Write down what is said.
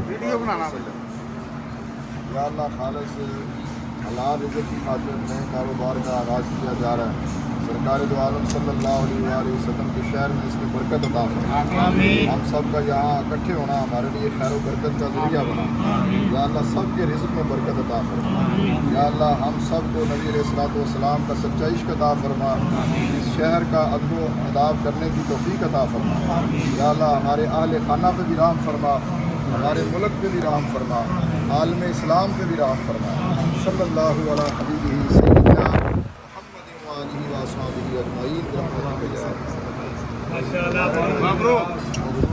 Video बनाना या अल्लाह खालिस हलाल रिज़्क़ की खातिर नए कारोबार का आगाज़ किया जा रहा है। सरकार दो आलम सल्लल्लाहु अलैहि वसल्लम के शहर में इसमें बरकत अता फरमा। हम सब का यहाँ इकट्ठे होना हमारे लिए खैर व बरकत का ज़रिया बना। या अल्लाह सब के रिज़्क़ में बरकत अता फरमा। या अल्लाह हम सब को नबी अलैहिस्सलाम का सच्चा इश्क अता फरमा। इस शहर का अदब व अदाब करने की तौफ़ीक अता फरमा। या अल्लाह हमारे अहले खाना पे भी रहम फरमा, हमारे मुल्क पे भी रहम फरमा, आलम इस्लाम पे भी रहम फरमा। सल्लल्लाहु अला हबीबिही सय्यिदना मुहम्मद व आलिहि व अस्हाबिही अजमईन। माशाअल्लाह।